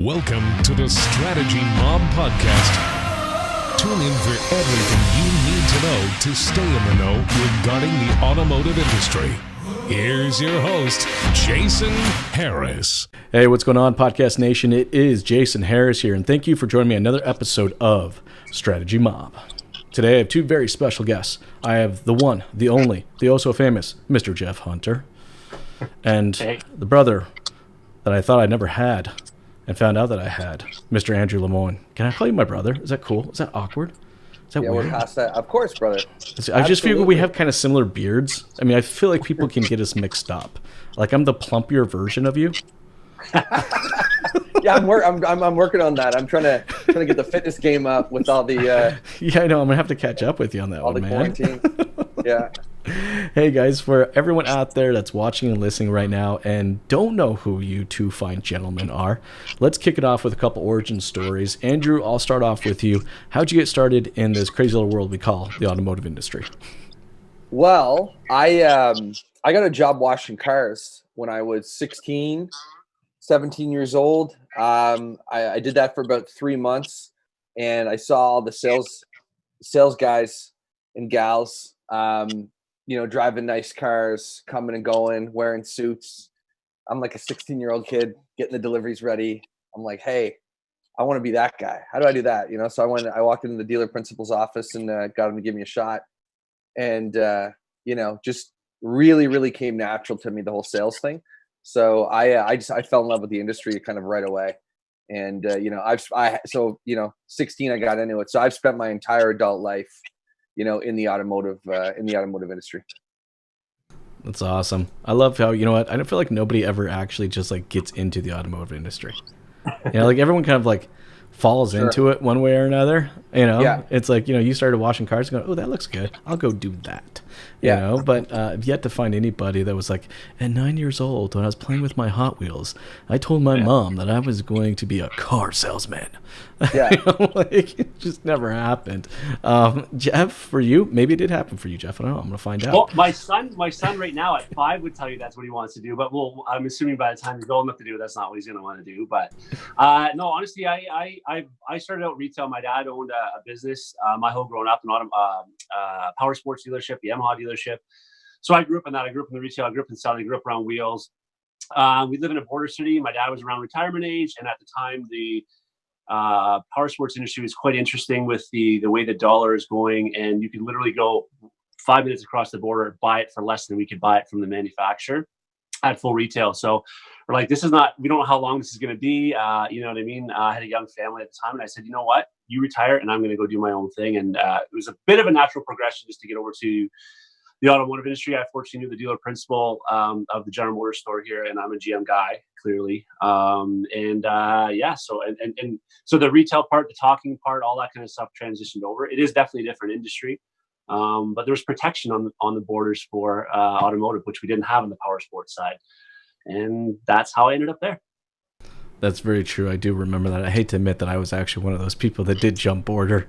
Welcome to the Strategy Mob Podcast. Tune in for everything you need to know to stay in the know regarding the automotive industry. Here's your host, Jason Harris. Hey, what's going on, Podcast Nation? It is Jason Harris here, and thank you for joining me on another episode of Strategy Mob. Today, I have two very special guests. I have the one, the only, the also famous Mr. Jeff Hunter, and the brother that I thought I never had and found out that I had, Mr. Andrew Lemoine. Can I call you my brother? Is that cool? Is that awkward? Is that weird? We're past that. Of course, brother. I just feel we have kind of similar beards. I mean, I feel like people can get us mixed up. Like I'm the plumpier version of you. Yeah, I'm working on that. I'm trying to get the fitness game up with all the yeah, I know. I'm gonna have to catch up with you on that all one, the man. quarantine. Yeah. Hey guys, for everyone out there that's watching and listening right now and don't know who you two fine gentlemen are, let's kick it off with a couple origin stories. Andrew, I'll start off with you. How'd you get started in this crazy little world we call the automotive industry? Well, I got a job washing cars when I was 16, 17 years old. I did that for about 3 months, and I saw all the sales guys and gals, driving nice cars, coming and going, wearing suits. I'm like a 16-year-old kid getting the deliveries ready. I'm like, hey, I want to be that guy. How do I do that? So I walked into the dealer principal's office and got him to give me a shot. And, just really, really came natural to me, the whole sales thing. So I fell in love with the industry kind of right away. And, 16, I got into it. So I've spent my entire adult life, in the automotive industry. That's awesome. I love how, I don't feel like nobody ever actually just like gets into the automotive industry. Like everyone kind of like falls into it one way or another. Yeah. It's like, you started washing cars and go, oh, that looks good. I'll go do that. But I've yet to find anybody that was like, at 9 years old, when I was playing with my Hot Wheels, I told my mom that I was going to be a car salesman. Yeah. It just never happened. Jeff, for you, maybe it did happen for you, Jeff. I don't know. I'm going to find out. Well, my son right now at 5 would tell you that's what he wants to do. But I'm assuming by the time he's old enough to do it, that's not what he's going to want to do. But no, honestly, I started out retail. My dad owned a business my whole growing up, an power sports dealership, the Yamaha dealership. So I grew up in that. I grew up in the retail. I grew up in selling. I grew up around wheels. We live in a border city. My dad was around retirement age, and at the time, the power sports industry was quite interesting with the way the dollar is going, and you could literally go 5 minutes across the border, buy it for less than we could buy it from the manufacturer at full retail. So we're like, we don't know how long this is going to be. You know what I mean? I had a young family at the time, and I said, you know what? You retire, and I'm going to go do my own thing. And it was a bit of a natural progression just to get over to the automotive industry. I fortunately knew the dealer principal of the General Motors store here, and I'm a GM guy, clearly. So the retail part, the talking part, all that kind of stuff transitioned over. It is definitely a different industry, but there was protection on the borders for automotive, which we didn't have on the power sports side, and that's how I ended up there. That's very true. I do remember that. I hate to admit that I was actually one of those people that did jump border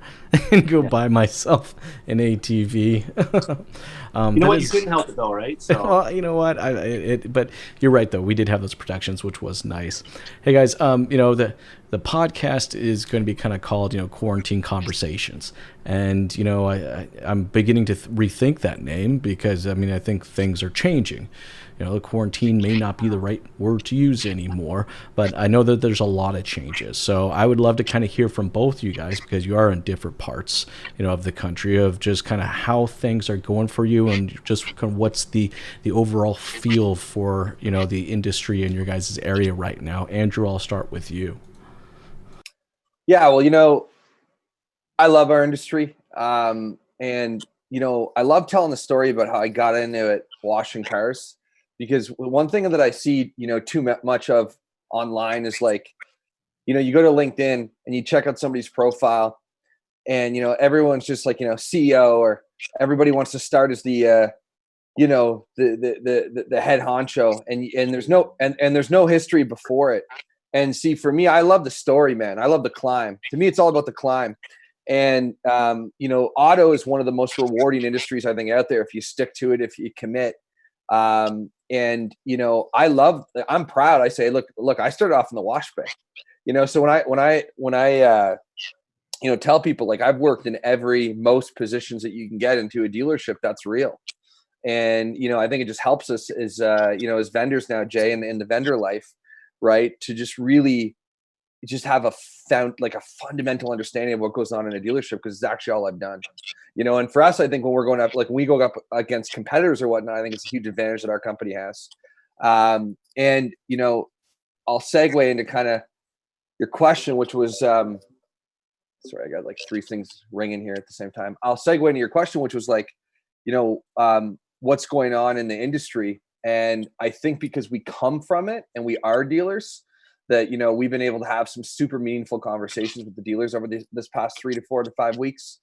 and go buy myself an ATV. You couldn't help it though, right? So. Well, you know what? But you're right though. We did have those protections, which was nice. Hey guys, the podcast is going to be kind of called, Quarantine Conversations. And, I'm beginning to rethink that name because, I think things are changing. The quarantine may not be the right word to use anymore, but I know that there's a lot of changes. So I would love to kind of hear from both you guys because you are in different parts, of the country, of just kind of how things are going for you and just kind of what's the overall feel for, the industry in your guys' area right now. Andrew, I'll start with you. Yeah, well, I love our industry. And, I love telling the story about how I got into it washing cars. Because one thing that I see, too much of online is like, you go to LinkedIn and you check out somebody's profile and, everyone's just like, CEO or everybody wants to start as the head honcho and there's no history before it. And see, for me, I love the story, man. I love the climb. To me, it's all about the climb. And, auto is one of the most rewarding industries, I think, out there if you stick to it, if you commit. And, I'm proud. I say, look, I started off in the wash bay. So when I tell people, like, I've worked in most positions that you can get into a dealership, that's real. And, I think it just helps us as vendors now, Jay, in the vendor life, right, to just really just have a fundamental understanding of what goes on in a dealership, because it's actually all I've done. And for us, I think when we're going up, like when we go up against competitors or whatnot, I think it's a huge advantage that our company has. And I'll segue into kind of your question, which was, sorry, I got like three things ringing here at the same time. I'll segue into your question, which was like, what's going on in the industry. And I think because we come from it and we are dealers, that, we've been able to have some super meaningful conversations with the dealers over this past 3 to 4 to 5 weeks.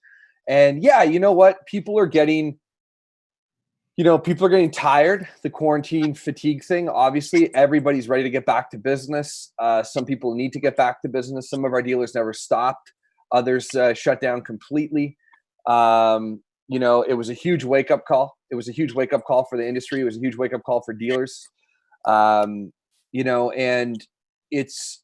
And yeah, you know what? People are getting tired. The quarantine fatigue thing. Obviously, everybody's ready to get back to business. Some people need to get back to business. Some of our dealers never stopped. Others shut down completely. It was a huge wake-up call. It was a huge wake-up call for the industry. It was a huge wake-up call for dealers. And there's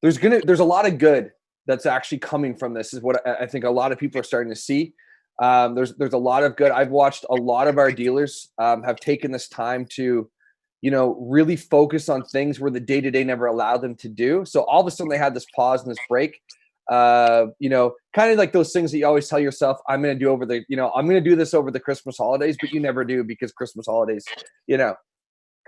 a lot of good that's actually coming from this, is what I think a lot of people are starting to see. There's a lot of good. I've watched a lot of our dealers have taken this time to, really focus on things where the day-to-day never allowed them to do. So all of a sudden they had this pause and this break, kind of like those things that you always tell yourself, I'm going to do this over the Christmas holidays, but you never do, because Christmas holidays,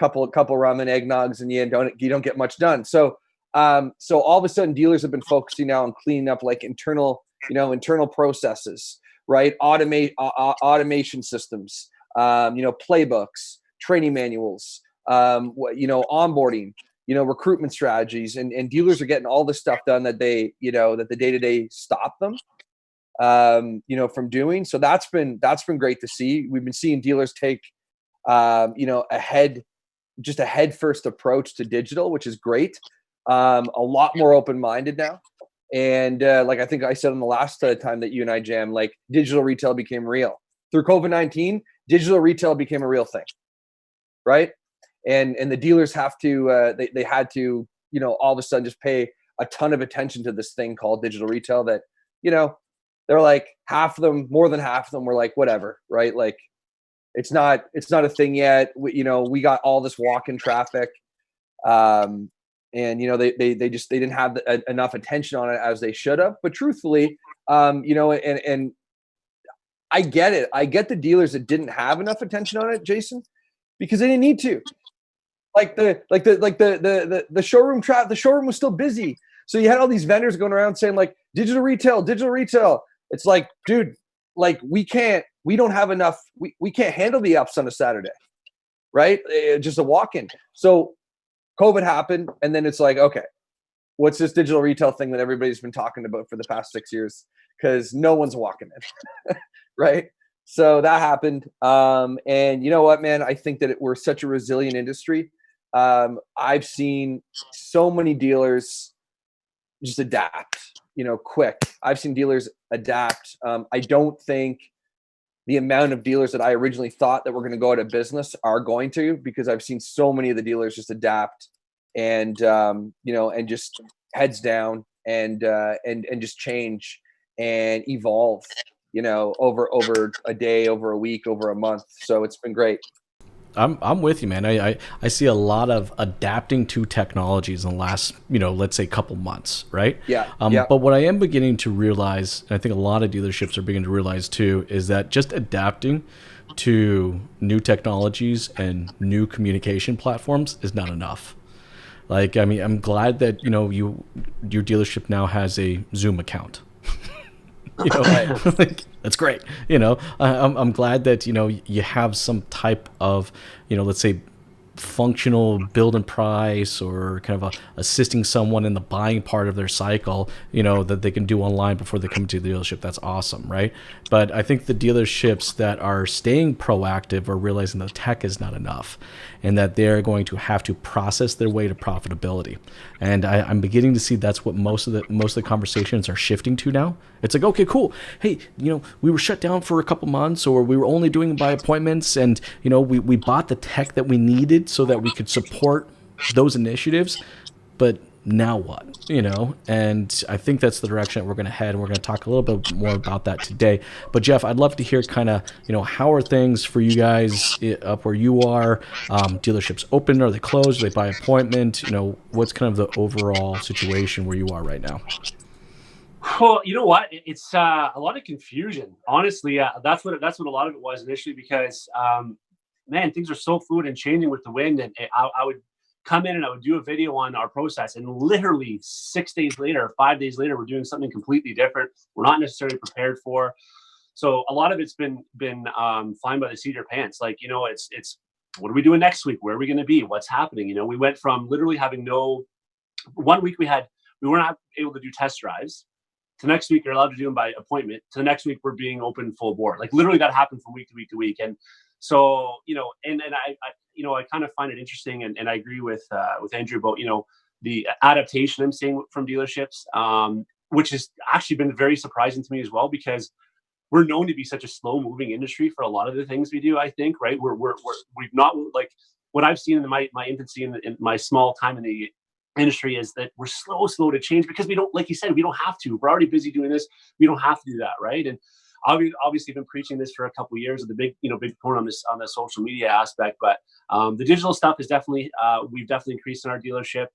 couple rum and eggnogs, and you don't get much done. So all of a sudden dealers have been focusing now on cleaning up like internal processes, right? Automation systems, playbooks, training manuals, onboarding, recruitment strategies, and dealers are getting all this stuff done that they, that the day-to-day stop them, from doing. So that's been great to see. We've been seeing dealers take, a head first approach to digital, which is great. A lot more open-minded now. And like I think I said on the last time that you and I jammed, like digital retail became real. Through COVID-19, digital retail became a real thing, right? And the dealers have to, they had to, all of a sudden just pay a ton of attention to this thing called digital retail that, they're like more than half of them were like, whatever, right? Like, it's not a thing yet. We got all this walk-in traffic. And they didn't have enough attention on it as they should have. But truthfully, and I get it. I get the dealers that didn't have enough attention on it, Jason, because they didn't need to. The showroom the showroom was still busy. So you had all these vendors going around saying like digital retail. It's like, dude, like we don't have enough. We can't handle the ups on a Saturday, right? Just a walk-in. So COVID happened, and then it's like, okay, what's this digital retail thing that everybody's been talking about for the past 6 years? Because no one's walking in, right? So that happened. And you know what, man? I think that we're such a resilient industry. I've seen so many dealers just adapt, quick. I've seen dealers adapt. I don't think the amount of dealers that I originally thought that were going to go out of business are going to, because I've seen so many of the dealers just adapt and, and just heads down and just change and evolve, over a day, over a week, over a month. So it's been great. I'm with you, man. I see a lot of adapting to technologies in the last, let's say couple months, right? Yeah. But what I am beginning to realize, and I think a lot of dealerships are beginning to realize too, is that just adapting to new technologies and new communication platforms is not enough. Like, I mean, I'm glad that, your dealership now has a Zoom account. Like, that's great. I'm glad that, you have some type of, let's say functional build and price, or kind of assisting someone in the buying part of their cycle, that they can do online before they come to the dealership. That's awesome, right? But I think the dealerships that are staying proactive are realizing the tech is not enough, and that they're going to have to process their way to profitability. And I'm beginning to see that's what most of the conversations are shifting to now. It's like, okay, cool. Hey, we were shut down for a couple months, or we were only doing by appointments, and we bought the tech that we needed so that we could support those initiatives. But now what, you know? And I think that's the direction that we're going to head. And we're going to talk a little bit more about that today. But Jeff, I'd love to hear kind of, you know, how are things for you guys up where you are? Dealerships open? Are they closed? Are they by appointment? You know, what's kind of the overall situation where you are right now? Well, you know what? It's a lot of confusion. Honestly, that's what a lot of it was initially because, man, things are so fluid and changing with the wind. And I would come in and I would do a video on our process, and literally 6 days later, 5 days later, we're doing something completely different. We're not necessarily prepared for. So a lot of it's been flying by the seat of your pants. Like, you know, it's what are we doing next week? Where are we going to be? What's happening? You know, we went from literally having 1 week we weren't able to do test drives. To next week, you're allowed to do them by appointment. To the next week, we're being open full board. Like literally that happened from week to week to week. And so, you know, and I you know, I kind of find it interesting. And I agree with Andrew about, you know, the adaptation I'm seeing from dealerships, which has actually been very surprising to me as well, because we're known to be such a slow moving industry for a lot of the things we do, I think, right? We've not, like, what I've seen in my infancy in my small time in the industry is that we're slow to change because we don't, like you said, we don't have to. We're already busy doing this. We don't have to do that, right? And obviously been preaching this for a couple of years, with the big point on the social media aspect. But the digital stuff is definitely we've definitely increased in our dealership.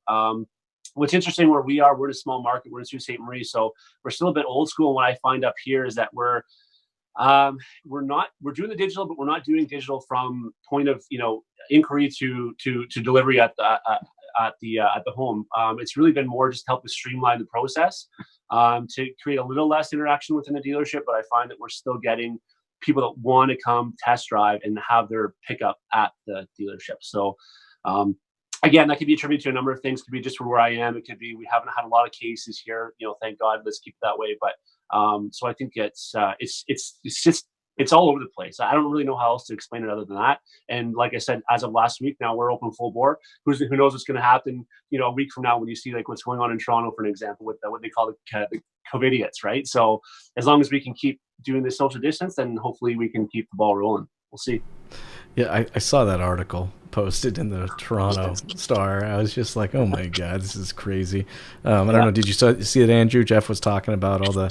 What's interesting where we are, we're in a small market. We're in Sault Ste. Marie, so we're still a bit old school. And what I find up here is that we're doing the digital, but we're not doing digital from point of, you know, inquiry to delivery at the home. It's really been more just to help us streamline the process, to create a little less interaction within the dealership. But I find that we're still getting people that want to come test drive and have their pickup at the dealership. So again, that could be attributed to a number of things. It could be just for where I am. It could be we haven't had a lot of cases here. You know, thank God. Let's keep it that way. But so I think it's all over the place. I don't really know how else to explain it other than that. And like I said, as of last week, now we're open full bore. Who knows what's going to happen, you know, a week from now when you see like what's going on in Toronto, for an example, with what they call the COVIDiots, right? So as long as we can keep doing the social distance, then hopefully we can keep the ball rolling. We'll see. Yeah, I saw that article posted in the Toronto Star. I was just like, oh my God, this is crazy. I don't know. Did you see it, Andrew? Jeff was talking about all the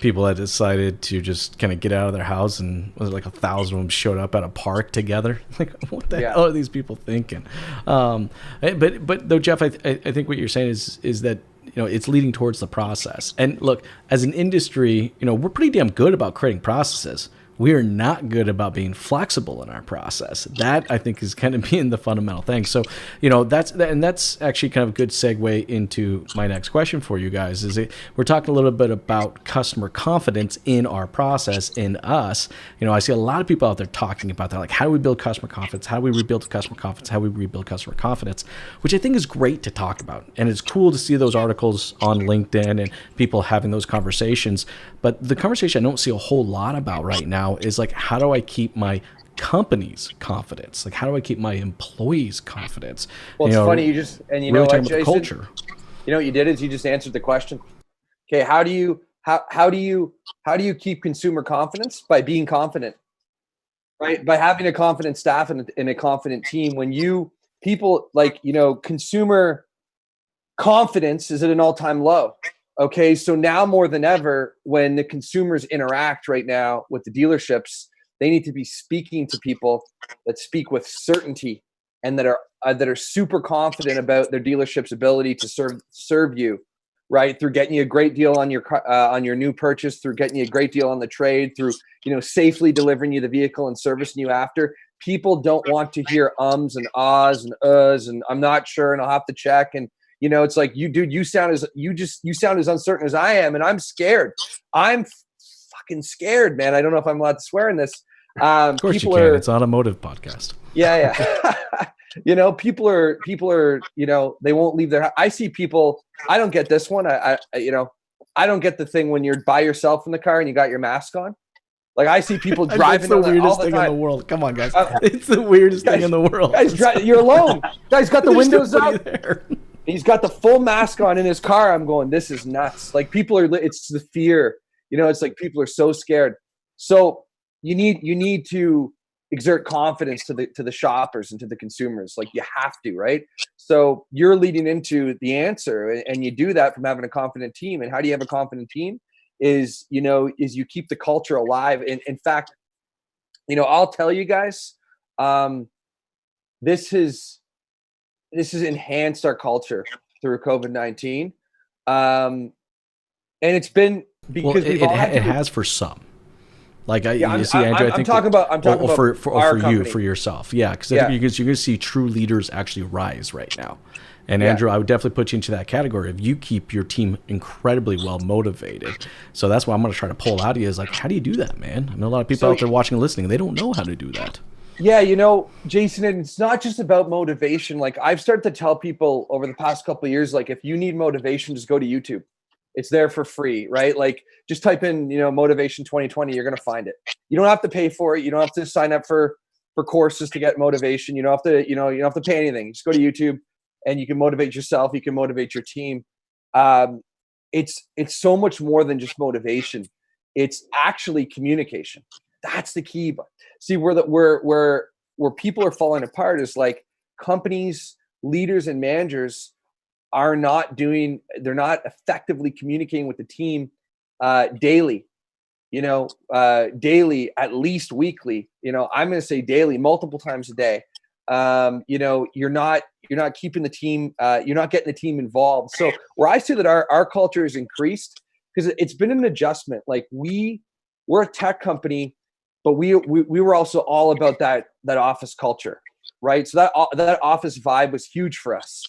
people that decided to just kind of get out of their house, and was it like 1,000 of them showed up at a park together? Like, what the hell are these people thinking? But though, Jeff, I think what you're saying is that, you know, it's leading towards the process. And look, as an industry, you know, we're pretty damn good about creating processes. We are not good about being flexible in our process. That, I think, is kind of being the fundamental thing. So, you know, that's actually kind of a good segue into my next question for you guys. We're talking a little bit about customer confidence in our process, in us. You know, I see a lot of people out there talking about that, like, how do we build customer confidence? How do we rebuild customer confidence? How do we rebuild customer confidence? Which I think is great to talk about. And it's cool to see those articles on LinkedIn and people having those conversations. But the conversation I don't see a whole lot about right now is like, how do I keep my company's confidence? Like, how do I keep my employees' confidence? Well, it's funny, you really know what, Jason, the culture. You know what you did is you just answered the question. Okay, how do you keep consumer confidence? By being confident, right? By having a confident staff and a confident team. When people like, you know, consumer confidence is at an all-time low. Okay, so now more than ever, when the consumers interact right now with the dealerships, they need to be speaking to people that speak with certainty and that are super confident about their dealership's ability to serve you, right? Through getting you a great deal on your new purchase, through getting you a great deal on the trade, through, you know, safely delivering you the vehicle and servicing you after. People don't want to hear ums and ahs and uhs and I'm not sure and I'll have to check. And you know, it's like, you sound as uncertain as I am, and I'm scared. I'm fucking scared, man. I don't know if I'm allowed to swear in this. Of course you can. It's an automotive podcast. Yeah. You know, people are, you know, they won't leave their house. I see people. I don't get this one. I don't get the thing when you're by yourself in the car and you got your mask on. Like, I see people driving. It's the weirdest thing in the world. Come on, guys. It's the weirdest thing in the world. Guys, you're alone. Guys, got the windows up. He's got the full mask on in his car. I'm going, this is nuts. Like, it's the fear, you know, it's like people are so scared. So you need to exert confidence to the shoppers and to the consumers. Like you have to, right? So you're leading into the answer, and you do that from having a confident team. And how do you have a confident team? Is you keep the culture alive. And in fact, I'll tell you guys, this has enhanced our culture through COVID-19. And it's been because it has for some. Like Andrew, I think I'm talking about for yourself. Yeah, because you're going to see true leaders actually rise right now. And Andrew, I would definitely put you into that category if you keep your team incredibly well motivated. So that's why I'm going to try to pull out of you is like, how do you do that, man? I know a lot of people out there watching and listening, they don't know how to do that. Yeah, Jason, and it's not just about motivation. Like I've started to tell people over the past couple of years, like if you need motivation, just go to YouTube. It's there for free, right? Like just type in, motivation 2020, you're going to find it. You don't have to pay for it. You don't have to sign up for courses to get motivation. You don't have to, you don't have to pay anything. Just go to YouTube and you can motivate yourself. You can motivate your team. It's so much more than just motivation. It's actually communication. That's the key. But see where people are falling apart is like companies, leaders and managers they're not effectively communicating with the team daily, daily, at least weekly. I'm going to say daily, multiple times a day. You're not keeping the team, you're not getting the team involved. So where I see that our culture has increased because it's been an adjustment. Like we're a tech company, but we were also all about that office culture, right? So that office vibe was huge for us.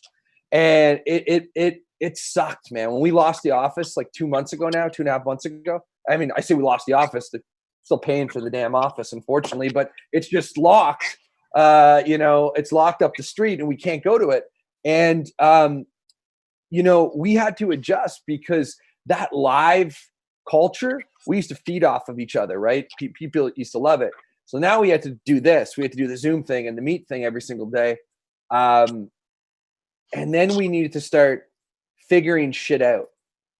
And it sucked, man. When we lost the office like 2 months ago now, 2.5 months ago. I mean, I say we lost the office. They're still paying for the damn office, unfortunately, but it's just locked. It's locked up the street and we can't go to it. And, we had to adjust because that live culture, we used to feed off of each other, right? People used to love it. So now we had to do this. We had to do the Zoom thing and the Meet thing every single day. And then we needed to start figuring shit out.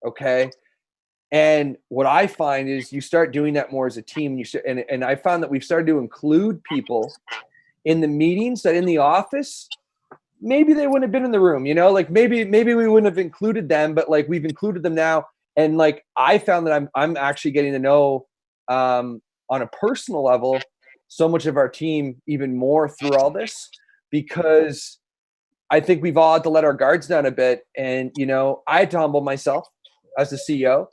Okay. And what I find is you start doing that more as a team. And I found that we've started to include people in the meetings that in the office, maybe they wouldn't have been in the room, like maybe we wouldn't have included them, but like we've included them now. And like, I found that I'm actually getting to know, on a personal level, so much of our team even more through all this, because I think we've all had to let our guards down a bit. And, I had to humble myself as the CEO.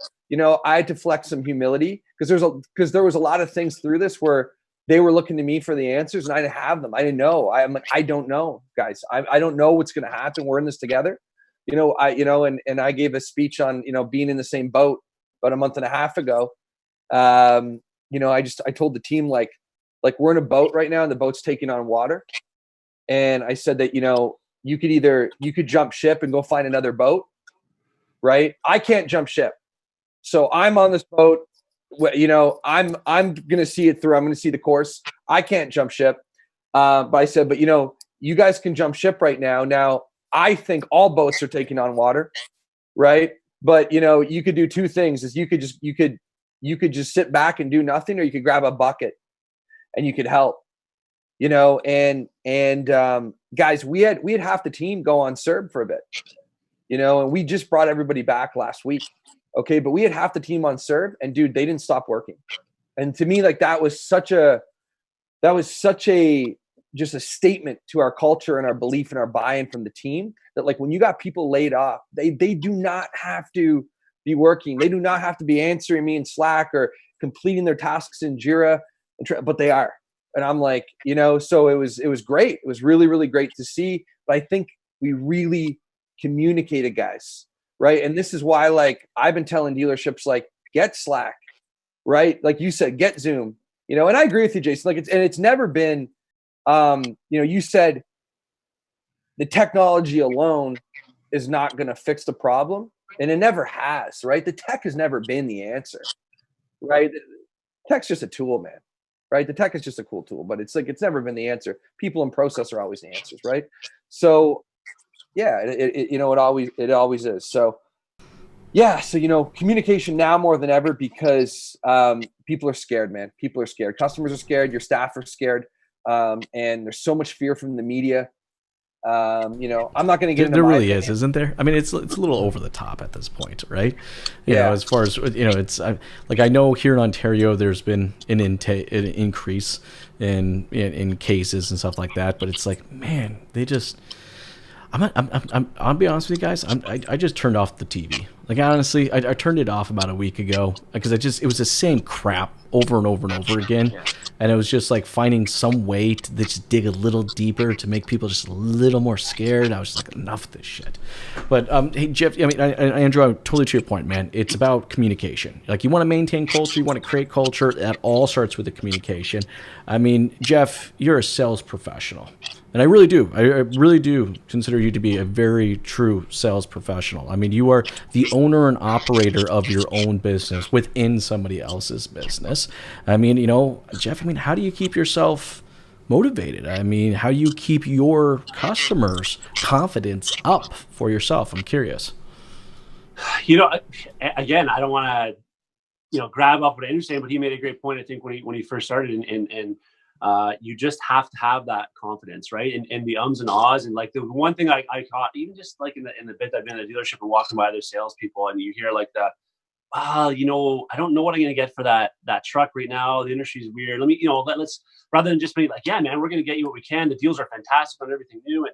I had to flex some humility because there was a lot of things through this where they were looking to me for the answers and I didn't have them. I didn't know. I'm like, I don't know, guys. I don't know what's going to happen. We're in this together. And I gave a speech on, being in the same boat about a month and a half ago. I told the team like we're in a boat right now and the boat's taking on water. And I said that, you could jump ship and go find another boat, right? I can't jump ship. So I'm on this boat, I'm going to see it through. I'm going to see the course. I can't jump ship. But I said, you guys can jump ship right now. Now, I think all boats are taking on water, right? But, you could do two things is you could just sit back and do nothing, or you could grab a bucket and you could help. Guys, we had half the team go on CERB for a bit, and we just brought everybody back last week. Okay. But we had half the team on CERB and dude, they didn't stop working. And to me, like that was such a just a statement to our culture and our belief and our buy-in from the team that like, when you got people laid off, they do not have to be working. They do not have to be answering me in Slack or completing their tasks in Jira, but they are. And I'm like, so it was great. It was really, really great to see. But I think we really communicated, guys, right? And this is why, like, I've been telling dealerships, like, get Slack, right? Like you said, get Zoom, and I agree with you, Jason. Like, it's never been, you said the technology alone is not going to fix the problem, and it never has, right? The tech has never been the answer, right? Tech's just a tool, man. Right? The tech is just a cool tool, but it's never been the answer. People and process are always the answers, right? So yeah, it always is. So yeah, so communication now more than ever because people are scared, man. People are scared. Customers are scared. Your staff are scared. and there's so much fear from the media. You know, I'm not going to get into there my really opinion. is, isn't there? I mean, it's a little over the top at this point, right? You Yeah. know, as far as, you know, it's like, I know here in Ontario there's been an increase in cases and stuff like that, but it's like, man, they just, I'll be honest with you guys. I just turned off the TV. Like, honestly, I turned it off about a week ago because it was the same crap over and over and over again. And it was just like finding some way to just dig a little deeper to make people just a little more scared. I was just like, enough of this shit. But hey, Jeff, I mean, Andrew, I'm totally to your point, man. It's about communication. Like, you want to maintain culture, you want to create culture. That all starts with the communication. I mean, Jeff, you're a sales professional. And I really do. I really do consider you to be a very true sales professional. I mean, you are the owner and operator of your own business within somebody else's business. I mean, you know, Jeff, I mean, how do you keep yourself motivated? I mean, how do you keep your customers' confidence up for yourself? I'm curious. You know, again, I don't want to, you know, grab up what Andrew's saying, but he made a great point, I think, when he first started, and you just have to have that confidence, right? And the ums and ahs, and like the one thing I caught, even just like in the bit I've been in the dealership and walking by other salespeople, and you hear like you know, I don't know what I'm going to get for that truck right now. The industry is weird. Let me, you know, let's, rather than just be like, yeah, man, we're going to get you what we can. The deals are fantastic on everything new, and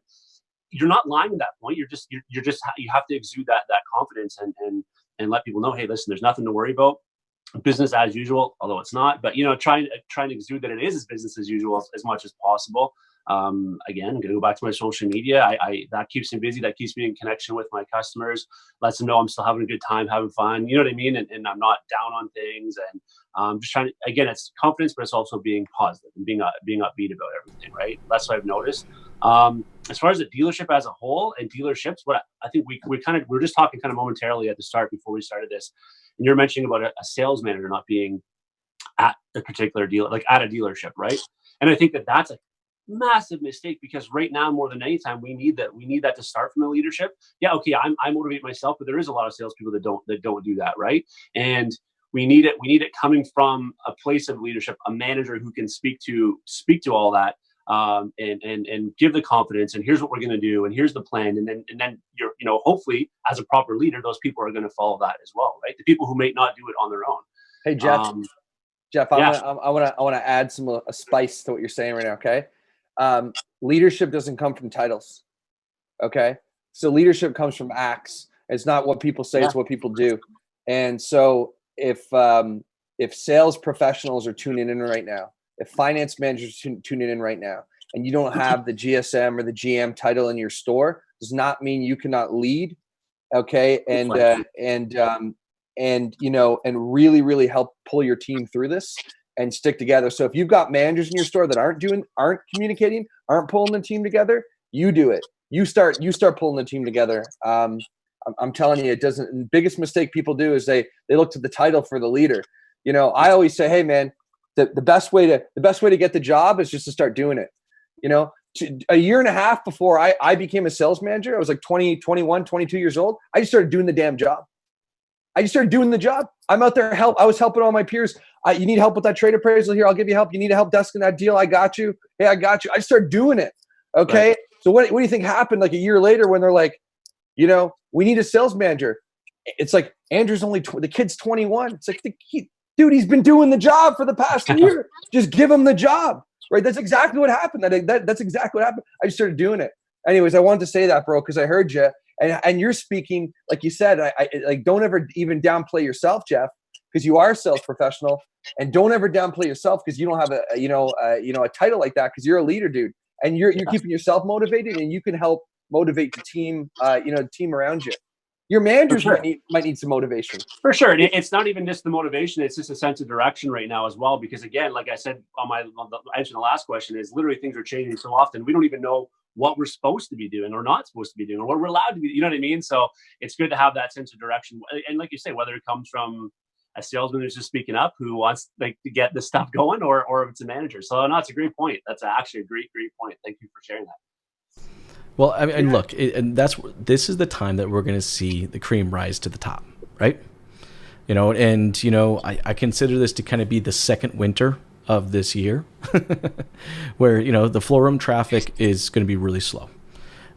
you're not lying at that point. You have to exude that confidence and let people know, hey, listen, there's nothing to worry about. Business as usual, although it's not, but, you know, trying to exude that it is business as usual as much as possible. Again, I'm going to go back to my social media. I that keeps me busy. That keeps me in connection with my customers, lets them know I'm still having a good time, having fun. You know what I mean? And I'm not down on things, and just trying to, again, it's confidence, but it's also being positive and being upbeat about everything, right? That's what I've noticed. As far as the dealership as a whole and dealerships, what I think we're just talking kind of momentarily at the start before we started this. And you're mentioning about a sales manager not being at a particular dealer, like at a dealership, right? And I think that's a massive mistake, because right now, more than any time, we need that to start from the leadership. Yeah, okay, I motivate myself, but there is a lot of salespeople that don't do that, right? And we need it coming from a place of leadership, a manager who can speak to all that, and give the confidence, and here's what we're going to do, and here's the plan, and then you're, you know, hopefully as a proper leader, those people are going to follow that as well, right? The people who may not do it on their own. Hey, Jeff, I want to add a spice to what you're saying right now. Okay. Leadership doesn't come from titles. Okay. So leadership comes from acts. It's not what people say, it's what people do. And so if sales professionals are tuning in right now, if finance managers tuning in right now, and you don't have the GSM or the GM title in your store, does not mean you cannot lead. Okay. And you know, and really, really help pull your team through this and stick together. So if you've got managers in your store that aren't communicating, aren't pulling the team together, you do it. You start pulling the team together. I'm telling you, it doesn't. The biggest mistake people do is they look to the title for the leader. You know, I always say, hey man, the best way to get the job is just to start doing it. You know, a year and a half before I became a sales manager, I was like 20, 21, 22 years old. I just started doing the damn job. I just started doing the job. I'm out there I was helping all my peers. You need help with that trade appraisal here? I'll give you help. You need help desking that deal? I got you. Hey, I got you. I started doing it. Okay. Right. So what do you think happened like a year later when they're like, you know, we need a sales manager? It's like, Andrew's the kid's 21. It's like, dude, he's been doing the job for the past year. Just give him the job. Right. That's exactly what happened. That's exactly what happened. I just started doing it. Anyways, I wanted to say that, bro, because I heard you. And you're speaking, like you said, I like, don't ever even downplay yourself, Jeff, because you are a sales professional, and don't ever downplay yourself because you don't have a title like that, because you're a leader, dude, and you're keeping yourself motivated, and you can help motivate the team, the team around you. Your managers might need some motivation. For sure. And it's not even just the motivation, it's just a sense of direction right now as well. Because again, like I said on the answer to the last question, is literally things are changing so often. We don't even know what we're supposed to be doing or not supposed to be doing, or what we're allowed to be, you know what I mean? So it's good to have that sense of direction. And like you say, whether it comes from a salesman who's just speaking up, who wants to get this stuff going, or if it's a manager. So no, it's a great point. That's actually a great point. Thank you for sharing that. Well, I mean, look, this is the time that we're going to see the cream rise to the top, right? You know, and, you know, I consider this to kind of be the second winter of this year, where, you know, the floor room traffic is going to be really slow.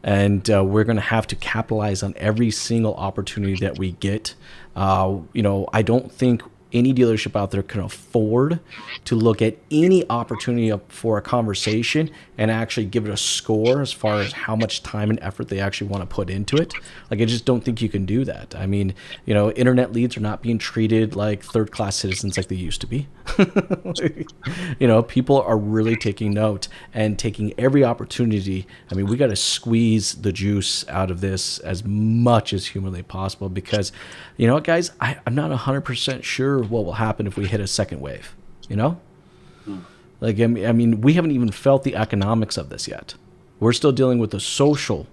And we're going to have to capitalize on every single opportunity that we get. You know, I don't think any dealership out there can afford to look at any opportunity for a conversation and actually give it a score as far as how much time and effort they actually want to put into it. Like, I just don't think you can do that. I mean, you know, internet leads are not being treated like third-class citizens like they used to be. You know, people are really taking note and taking every opportunity. I mean, we got to squeeze the juice out of this as much as humanly possible, because, you know what, guys, I'm not 100% sure what will happen if we hit a second wave, you know? Like, I mean, we haven't even felt the economics of this yet. We're still dealing with the social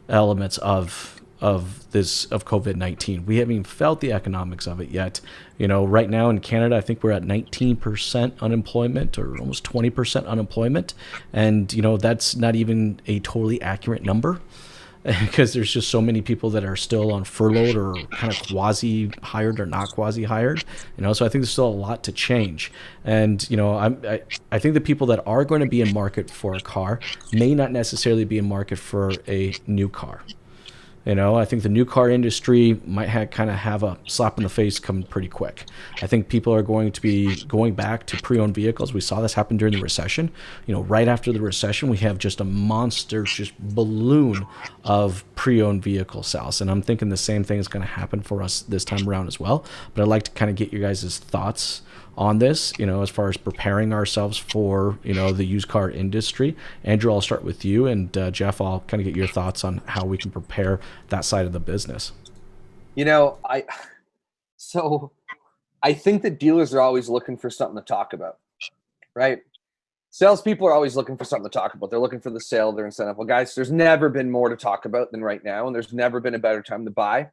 elements of COVID-19. We haven't even felt the economics of it yet. You know, right now in Canada, I think we're at 19% unemployment, or almost 20% unemployment. And, you know, that's not even a totally accurate number, because there's just so many people that are still on furloughed or kind of quasi-hired or not quasi-hired, you know, so I think there's still a lot to change. And, you know, I think the people that are going to be in market for a car may not necessarily be in market for a new car. You know, I think the new car industry might kind of have a slap in the face coming pretty quick. I think people are going to be going back to pre-owned vehicles. We saw this happen during the recession. You know, right after the recession, we have just a monster, just balloon of pre-owned vehicle sales. And I'm thinking the same thing is going to happen for us this time around as well. But I'd like to kind of get your guys' thoughts on this, you know, as far as preparing ourselves for, you know, the used car industry. Andrew, I'll start with you, and Jeff, I'll kind of get your thoughts on how we can prepare that side of the business. You know, I think that dealers are always looking for something to talk about, right? Salespeople are always looking for something to talk about. They're looking for the sale, their incentive. Well, guys, there's never been more to talk about than right now, and there's never been a better time to buy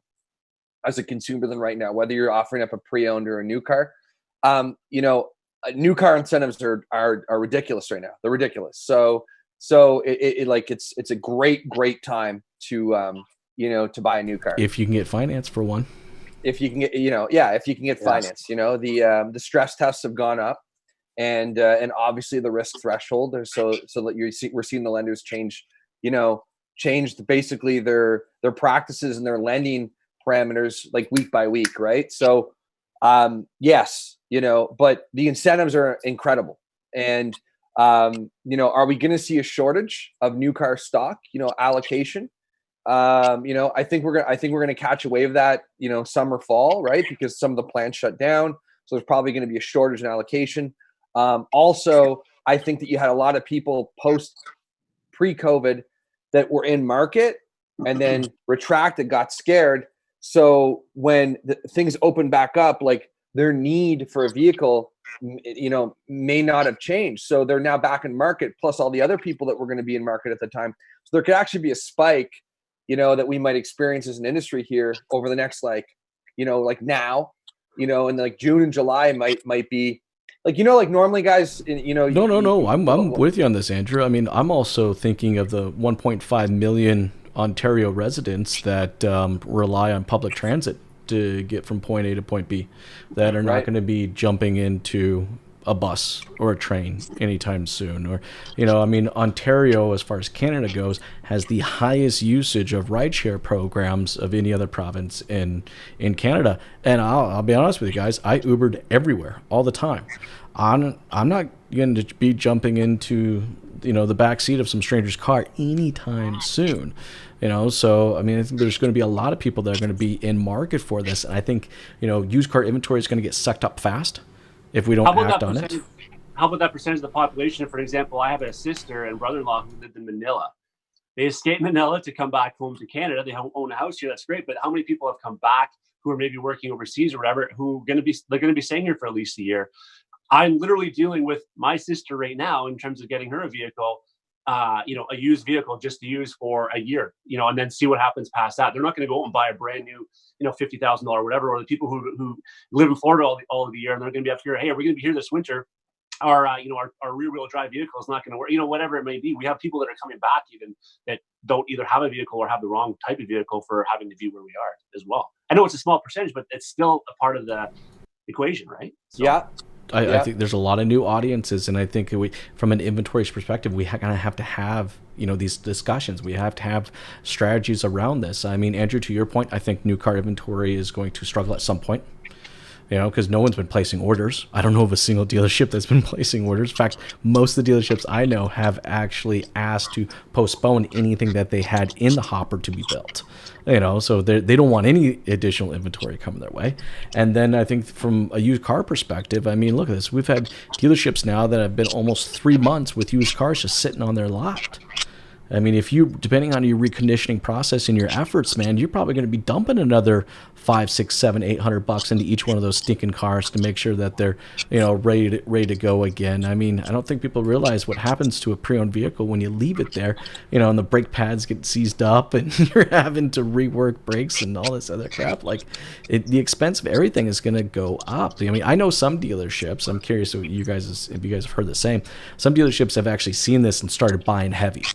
as a consumer than right now, whether you're offering up a pre-owned or a new car. You know, new car incentives are ridiculous right now. They're ridiculous. So it's a great time to, you know, to buy a new car. If you can get finance for one. If you can get, you know, yeah, if you can get finance, you know, the stress tests have gone up, and obviously the risk threshold. So that we're seeing the lenders change basically their practices and their lending parameters like week by week, right? So, yes, you know, but the incentives are incredible. And, you know, are we going to see a shortage of new car stock, you know, allocation? You know, I think we're going to catch a wave of that, you know, summer, fall, right? Because some of the plants shut down. So there's probably going to be a shortage in allocation. Also, I think that you had a lot of people pre-COVID that were in market and then retracted, got scared. So when things open back up, like, their need for a vehicle, you know, may not have changed. So they're now back in market, plus all the other people that were going to be in market at the time. So there could actually be a spike, you know, that we might experience as an industry here over the next, like, you know, like now, you know, and like June and July might be like, you know, like normally, guys, you know. No. I'm with you on this, Andrew. I mean, I'm also thinking of the 1.5 million Ontario residents that rely on public transit to get from point A to point B, that are not going to be jumping into a bus or a train anytime soon. Or, you know, I mean, Ontario, as far as Canada goes, has the highest usage of rideshare programs of any other province in Canada. And I'll be honest with you guys, I Ubered everywhere all the time. I'm not going to be jumping into, you know, the back seat of some stranger's car anytime soon. You know, so, I mean, I think there's going to be a lot of people that are going to be in market for this. And I think, you know, used car inventory is going to get sucked up fast if we don't act on it. How about that percentage of the population? For example, I have a sister and brother-in-law who lived in Manila. They escaped Manila to come back home to Canada. They own a house here. That's great. But how many people have come back who are maybe working overseas or whatever, they're going to be staying here for at least a year? I'm literally dealing with my sister right now in terms of getting her a vehicle. You know, a used vehicle just to use for a year, you know, and then see what happens past that. They're not going to go out and buy a brand new, you know, $50,000 or whatever. Or the people who live in Florida all of the year, and they're going to be up here. Hey, are we going to be here this winter? Our you know, our rear wheel drive vehicle is not going to work. You know, whatever it may be. We have people that are coming back even that don't either have a vehicle or have the wrong type of vehicle for having to be where we are as well. I know it's a small percentage, but it's still a part of the equation, right? So. Yeah. I think there's a lot of new audiences, and I think from an inventory perspective, we kind of have to have these discussions. We have to have strategies around this. I mean, Andrew, to your point, I think new car inventory is going to struggle at some point. Because no one's been placing orders. I don't know of a single dealership that's been placing orders. In fact, most of the dealerships I know have actually asked to postpone anything that they had in the hopper to be built. So they don't want any additional inventory coming their way. And then I think from a used car perspective, I mean, look at this. We've had dealerships now that have been almost 3 months with used cars just sitting on their lot. I mean, depending on your reconditioning process and your efforts, man, you're probably going to be dumping another $500, $600, $700, $800 into each one of those stinking cars to make sure that they're, ready to go again. I mean, I don't think people realize what happens to a pre-owned vehicle when you leave it there, and the brake pads get seized up and you're having to rework brakes and all this other crap. Like, the expense of everything is going to go up. I mean, I know some dealerships. I'm curious if you guys have heard the same. Some dealerships have actually seen this and started buying heavy.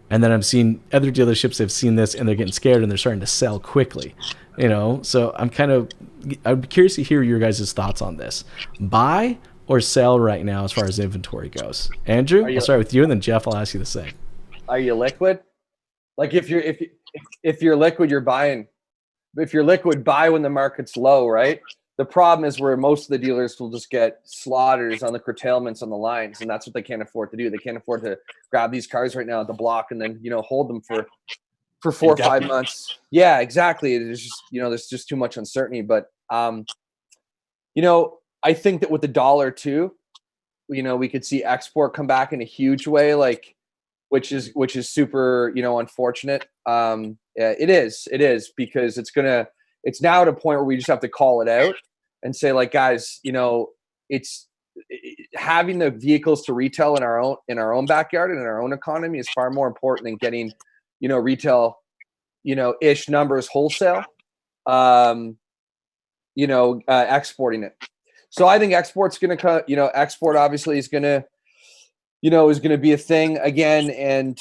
And then I've seen other dealerships have seen this and they're getting scared and they're starting to sell quickly, So I'm curious to hear your guys' thoughts on this. Buy or sell right now as far as inventory goes? Andrew, I'll start with you, and then Jeff, I'll ask you the same. Are you liquid? Like if you're liquid, you're buying. If you're liquid, buy when the market's low, right? The problem is where most of the dealers will just get slaughters on the curtailments on the lines, and that's what they can't afford to do. They can't afford to grab these cars right now at the block and then hold them for 4 or 5 months. Yeah, exactly. There's just there's just too much uncertainty. But I think that with the dollar too, we could see export come back in a huge way, like which is super unfortunate. It is because it's now at a point where we just have to call it out and say, like, guys, it's having the vehicles to retail in our own backyard and in our own economy is far more important than getting, retail, ish numbers wholesale, exporting it. So I think export's going to, export obviously is going to, is going to be a thing again. And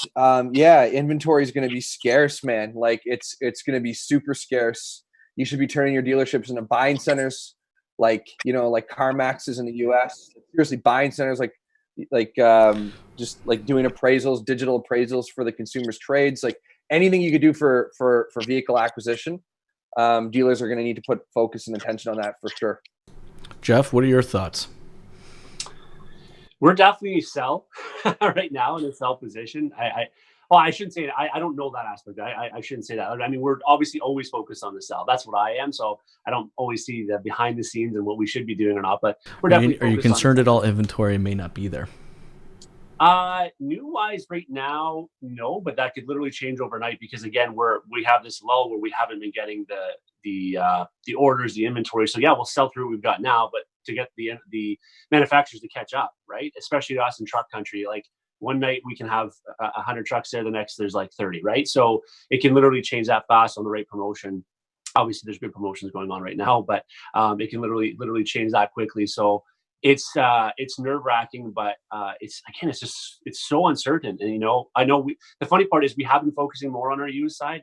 inventory is going to be scarce, man. Like it's going to be super scarce. You should be turning your dealerships into buying centers, like CarMax's in the US. Seriously, buying centers, just like doing appraisals, digital appraisals for the consumer's trades, like anything you could do for vehicle acquisition. Dealers are going to need to put focus and attention on that for sure. Jeff, what are your thoughts? We're definitely sell right now in a sell position. I shouldn't say it. I don't know that aspect. I shouldn't say that. I mean, we're obviously always focused on the sell. That's what I am. So I don't always see the behind the scenes and what we should be doing or not. But we're definitely. Are you concerned at all? Inventory may not be there. New wise right now, no, but that could literally change overnight because again, we have this lull where we haven't been getting the orders, the inventory. So yeah, we'll sell through what we've got now, but to get the manufacturers to catch up, right? Especially to us in truck country, like. One night we can have 100 trucks there. The next there's like 30, right? So it can literally change that fast on the right promotion. Obviously, there's good promotions going on right now, but it can literally change that quickly. So it's nerve wracking, but it's so uncertain. And I know the funny part is we have been focusing more on our used side.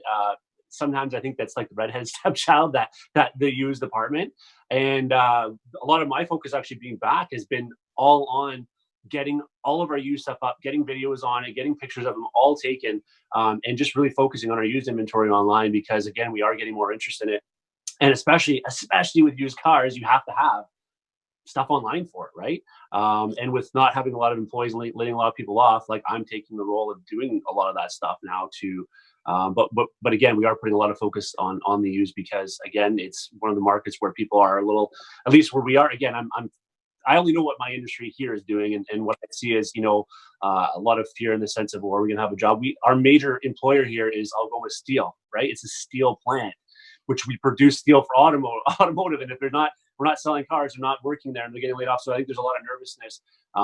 Sometimes I think that's like the redheaded stepchild that the used department, and a lot of my focus actually being back has been all on getting all of our used stuff up, getting videos on it, getting pictures of them all taken, and just really focusing on our used inventory online because again, we are getting more interest in it. And especially with used cars, you have to have stuff online for it, right? And with not having a lot of employees and letting a lot of people off, like I'm taking the role of doing a lot of that stuff now too. But again, we are putting a lot of focus on the used because again, it's one of the markets where people are a little, at least where we are. Again, I only know what my industry here is doing, and what I see is, a lot of fear in the sense of, well, are we going to have a job? Our major employer here is Algoma Steel, right? It's a steel plant, which we produce steel for automotive. And if we're not selling cars, they're not working there, and they're getting laid off. So I think there's a lot of nervousness,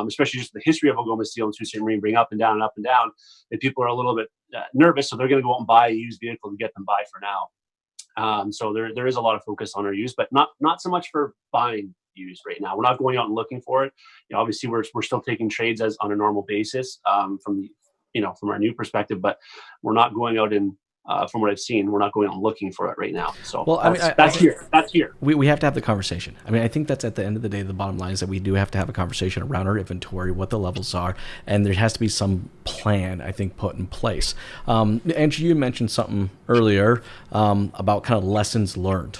especially just the history of Algoma Steel and Sault Ste. Marie bring up and down, and people are a little bit nervous, so they're going to go out and buy a used vehicle to get them by for now. So there is a lot of focus on our used, but not so much for buying used right now. We're not going out and looking for it. Obviously we're still taking trades as on a normal basis from our new perspective, but we're not going out and from what I've seen. We're not going out looking for it right now. So Well, that's here. That's here. We have to have the conversation. I mean, I think that's at the end of the day, the bottom line is that we do have to have a conversation around our inventory, what the levels are, and there has to be some plan, I think, put in place. Andrew, you mentioned something earlier about kind of lessons learned,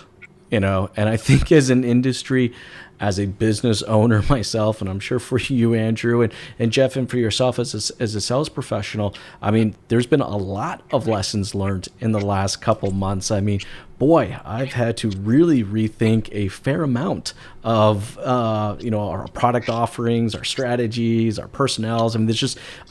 and I think as an industry, as a business owner myself, and I'm sure for you, Andrew, and Jeff, and for yourself as a sales professional, I mean, there's been a lot of lessons learned in the last couple months. I mean, boy, I've had to really rethink a fair amount of, our product offerings, our strategies, our personnels. I mean,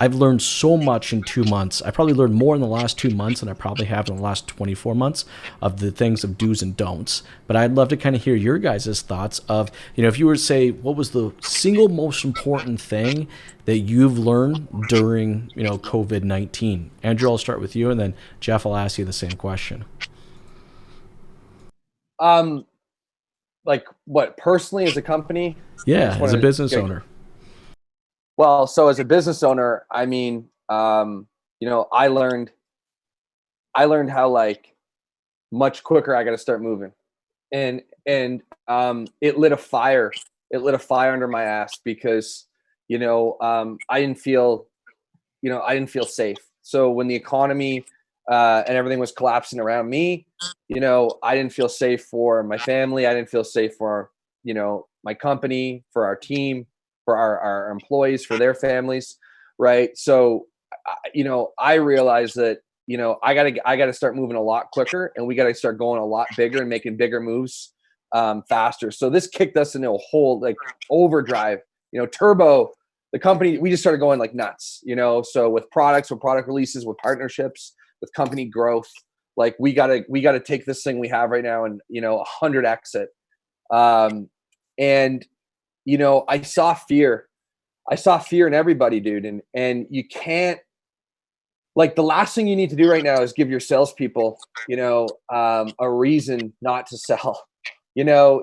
I've learned so much in 2 months. I probably learned more in the last 2 months than I probably have in the last 24 months of the things of do's and don'ts. But I'd love to kind of hear your guys' thoughts of, if you were to say, what was the single most important thing that you've learned during, COVID-19? Andrew, I'll start with you, and then Jeff, I'll ask you the same question. Like what, personally as a company? Yeah, as a business owner. Well, so as a business owner, I mean, I learned how like much quicker I got to start moving, and it lit a fire. It lit a fire under my ass because, I didn't feel safe. So when the economy and everything was collapsing around me, I didn't feel safe for my family. I didn't feel safe for, my company, for our team, for our employees, for their families. Right. So, I realized that, I gotta start moving a lot quicker, and we got to start going a lot bigger and making bigger moves faster. So this kicked us into a whole like overdrive, turbo. The company, we just started going like nuts, so with products, with product releases, with partnerships, with company growth, like we gotta take this thing we have right now and 100x it. And I saw fear in everybody, dude, and you can't, like, the last thing you need to do right now is give your salespeople a reason not to sell.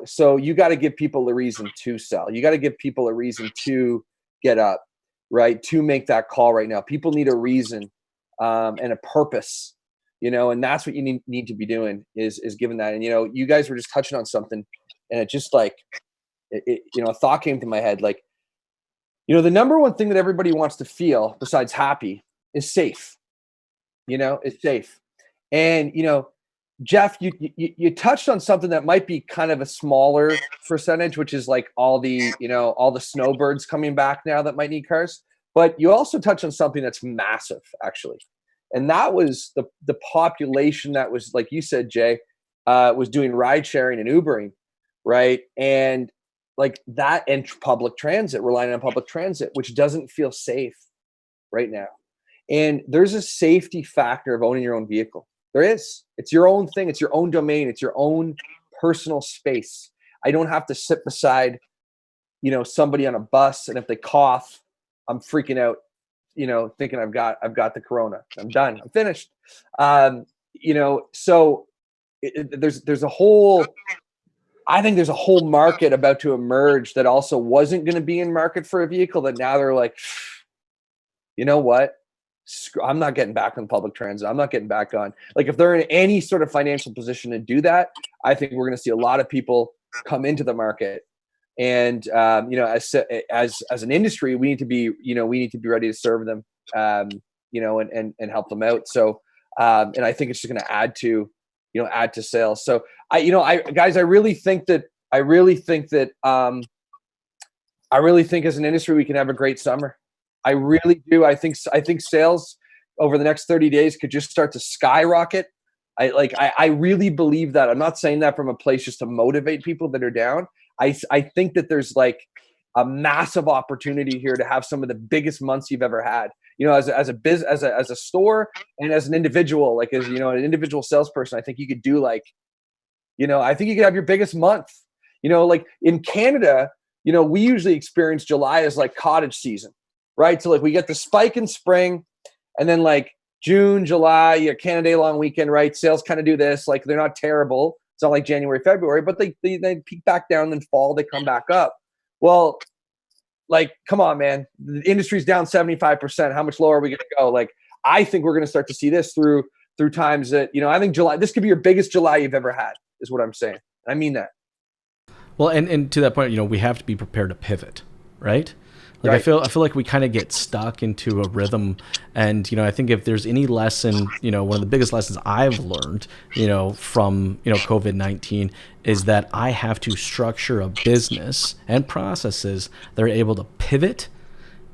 So you got to give people a reason to sell. You got to give people a reason to get up, right? To make that call right now. People need a reason and a purpose, and that's what you need to be doing is giving that. And, you guys were just touching on something, and it just like, a thought came to my head. Like, the number one thing that everybody wants to feel besides happy is safe, is safe. And, Jeff, you touched on something that might be kind of a smaller percentage, which is like all the snowbirds coming back now that might need cars. But you also touched on something that's massive, actually. And that was the population that was, like you said, Jay, was doing ride sharing and Ubering, right? And like that, and public transit, relying on public transit, which doesn't feel safe right now. And there's a safety factor of owning your own vehicle. There is. It's your own thing. It's your own domain. It's your own personal space. I don't have to sit beside, somebody on a bus, and if they cough, I'm freaking out, thinking I've got the corona. I'm done. I'm finished. So there's a whole, I think there's a whole market about to emerge that also wasn't going to be in market for a vehicle, that now they're like, you know what? I'm not getting back on public transit. I'm not getting back on. Like, if they're in any sort of financial position to do that, I think we're going to see a lot of people come into the market. And as an industry, we need to be ready to serve them, and help them out. So, and I think it's just going to add to sales. So I really think as an industry, we can have a great summer. I really do. I think sales over the next 30 days could just start to skyrocket. I really believe that. I'm not saying that from a place just to motivate people that are down. I think that there's like a massive opportunity here to have some of the biggest months you've ever had. As a store and as an individual, like as an individual salesperson, I think you could do I think you could have your biggest month. Like in Canada, we usually experience July as like cottage season. Right. So like we get the spike in spring, and then like June, July, your Canada Day long weekend, right? Sales kind of do this. Like, they're not terrible. It's not like January, February, but they peak back down, then fall, they come back up. Well, like, come on, man. The industry's down 75%. How much lower are we going to go? Like, I think we're going to start to see this through through times that, you know, I think July, this could be your biggest July you've ever had, is what I'm saying. I mean that. Well, and to that point, you know, we have to be prepared to pivot, right? Like Right. I feel like we kind of get stuck into a rhythm, and you know, I think if there's any lesson, you know, one of the biggest lessons I've learned, you know, from COVID-19 is that I have to structure a business and processes that are able to pivot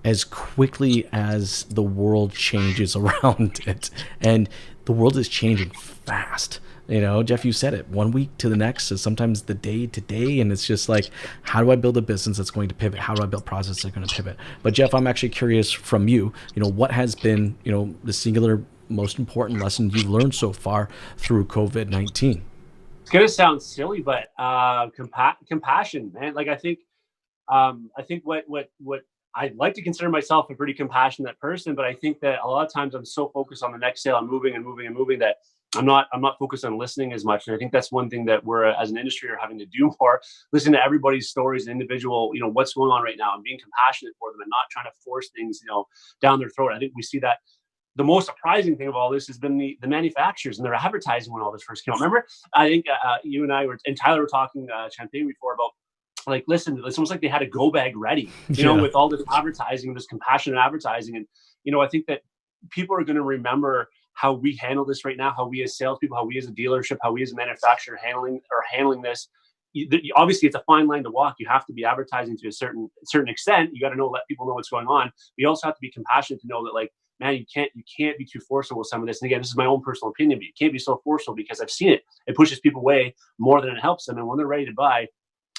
as quickly as the world changes around it, and the world is changing fast. You know, Jeff, you said it. 1 week to the next is sometimes the day to day, and it's just like, how do I build a business that's going to pivot? How do I build processes that are going to pivot? But Jeff, I'm actually curious from you. You know, what has been, you know, the singular most important lesson you've learned so far through COVID-19? It's gonna sound silly, but compassion, man. Like I think what I like to consider myself a pretty compassionate person, but I think that a lot of times I'm so focused on the next sale, I'm moving and moving and moving, that I'm not focused on listening as much. And I think that's one thing that we're, as an industry, are having to do more, listen to everybody's stories, individual, you know, what's going on right now, and being compassionate for them and not trying to force things, you know, down their throat. I think we see that the most surprising thing of all this has been the manufacturers and their advertising when all this first came out. Remember, I think you and I and Tyler were talking Champagne before about, like, listen, it's almost like they had a go bag ready, you know, with all this advertising, this compassionate advertising. And, you know, I think that people are going to remember how we handle this right now, how we as salespeople, how we as a dealership, how we as a manufacturer handling this. Obviously, it's a fine line to walk. You have to be advertising to a certain extent. You got to let people know what's going on. But you also have to be compassionate to know that, like, man, you can't be too forceful with some of this. And again, this is my own personal opinion, but you can't be so forceful, because I've seen it. It pushes people away more than it helps them. And when they're ready to buy,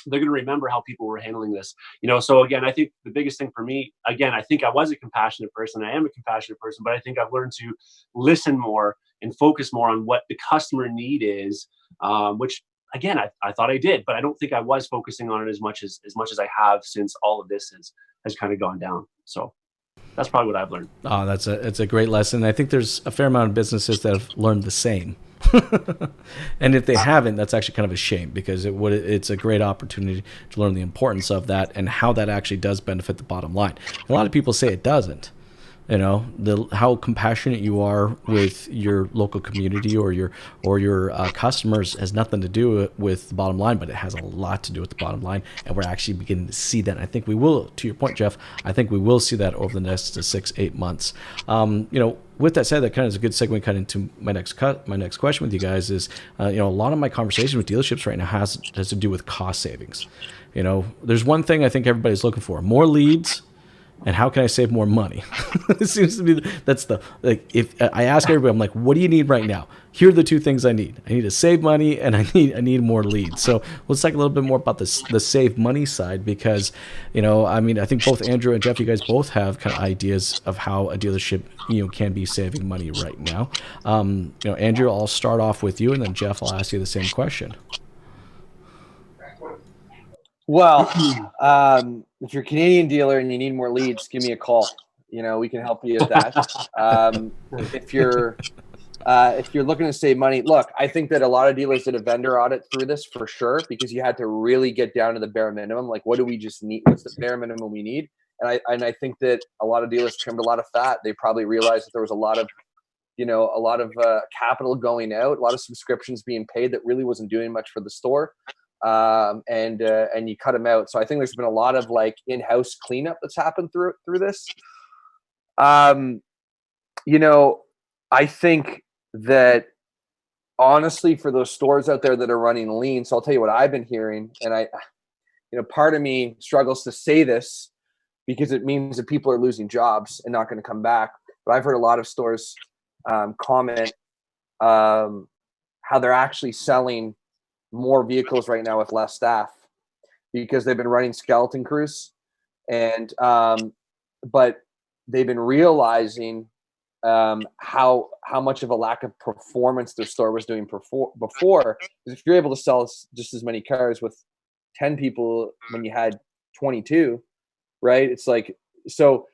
they're going to remember how people were handling this, you know? So again, I think the biggest thing for me, again, I think I was a compassionate person. I am a compassionate person, but I think I've learned to listen more and focus more on what the customer need is, which again, I thought I did, but I don't think I was focusing on it as much as I have since all of this has kind of gone down. So that's probably what I've learned. Oh, that's a great lesson. I think there's a fair amount of businesses that have learned the same. And if they haven't, that's actually kind of a shame, because it's a great opportunity to learn the importance of that and how that actually does benefit the bottom line. A lot of people say it doesn't. You know, how compassionate you are with your local community or your customers has nothing to do with the bottom line, but it has a lot to do with the bottom line, and we're actually beginning to see that. And I think we will, to your point, Jeff, I think we will see that over the next 6-8 months. You know, with that said, that kind of is a good segue kind of into my next question with you guys is, you know, a lot of my conversation with dealerships right now has to do with cost savings. You know, there's one thing I think everybody's looking for: more leads. And how can I save more money? It seems to be if I ask everybody, I'm like, what do you need right now? Here are the two things I need. I need to save money, and I need more leads. So let's talk a little bit more about the save money side, because, you know, I mean, I think both Andrew and Jeff, you guys both have kind of ideas of how a dealership, you know, can be saving money right now. You know, Andrew, I'll start off with you, and then Jeff, I'll ask you the same question. Well, if you're a Canadian dealer and you need more leads, give me a call. You know, we can help you with that. If you're looking to save money, look, I think that a lot of dealers did a vendor audit through this for sure, because you had to really get down to the bare minimum. Like, what do we just need? What's the bare minimum we need? And I think that a lot of dealers trimmed a lot of fat. They probably realized that there was a lot of capital going out, a lot of subscriptions being paid that really wasn't doing much for the store. And you cut them out. So I think there's been a lot of like in-house cleanup that's happened through this. You know, I think that honestly, for those stores out there that are running lean, so I'll tell you what I've been hearing, and part of me struggles to say this because it means that people are losing jobs and not going to come back. But I've heard a lot of stores comment how they're actually selling more vehicles right now with less staff, because they've been running skeleton crews, and but they've been realizing how much of a lack of performance their store was doing before. Because if you're able to sell just as many cars with 10 people when you had 22, right? It's like, so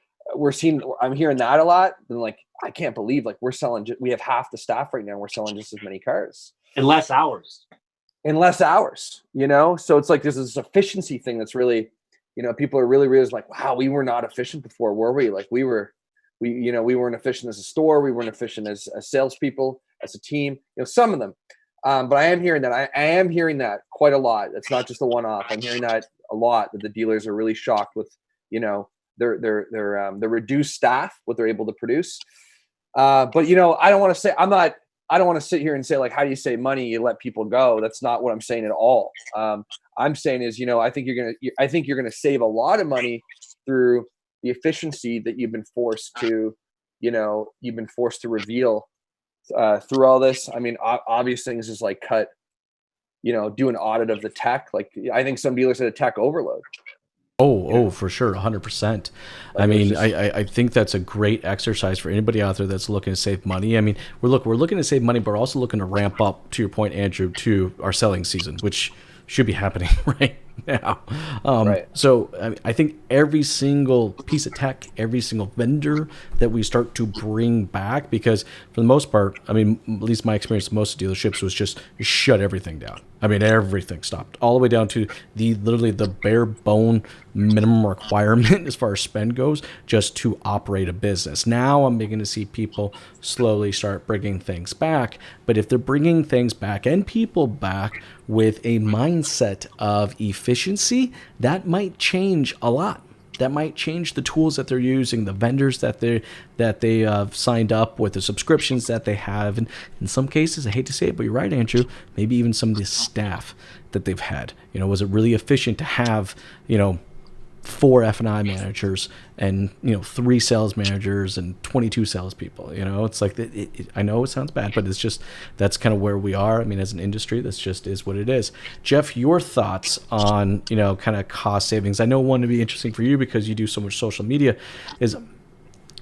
I'm hearing that a lot, and like, I can't believe, like, we have half the staff right now, we're selling just as many cars in less hours. You know? So it's like, there's this efficiency thing that's really, you know, people are really realizing, like, wow, we were not efficient before, were we? Like, we weren't efficient as a store. We weren't efficient as salespeople. as a team. Some of them, but I am hearing that. I am hearing that quite a lot. It's not just a one-off. I'm hearing that a lot, that the dealers are really shocked with their reduced staff, what they're able to produce. But I don't want to say I don't want to sit here and say, like, how do you save money? You let people go. That's not what I'm saying at all. I'm saying is, I think you're gonna save a lot of money through the efficiency that you've been forced to reveal through all this. I mean, obvious things is like do an audit of the tech. Like, I think some dealers had a tech overload. Oh, for sure, 100%. I mean, I think that's a great exercise for anybody out there that's looking to save money. I mean, we're looking to save money, but we're also looking to ramp up, to your point, Andrew, to our selling season, which should be happening right now. Right. So I think every single piece of tech, every single vendor that we start to bring back, because for the most part, I mean, at least my experience with most dealerships was just shut everything down. I mean, everything stopped, all the way down to literally the bare bone minimum requirement as far as spend goes, just to operate a business. Now I'm beginning to see people slowly start bringing things back. But if they're bringing things back and people back with a mindset of efficiency, that might change a lot. That might change the tools that they're using, the vendors that they signed up with, the subscriptions that they have, and in some cases, I hate to say it, but you're right, Andrew, maybe even some of the staff that they've had. Was it really efficient to have 4 F&I managers and 3 sales managers and 22 salespeople? It's like I know it sounds bad, but it's just, that's kind of where we are. I mean, as an industry, that's just is what it is. Jeff, your thoughts on kind of cost savings? I know one to be interesting for you because you do so much social media. Is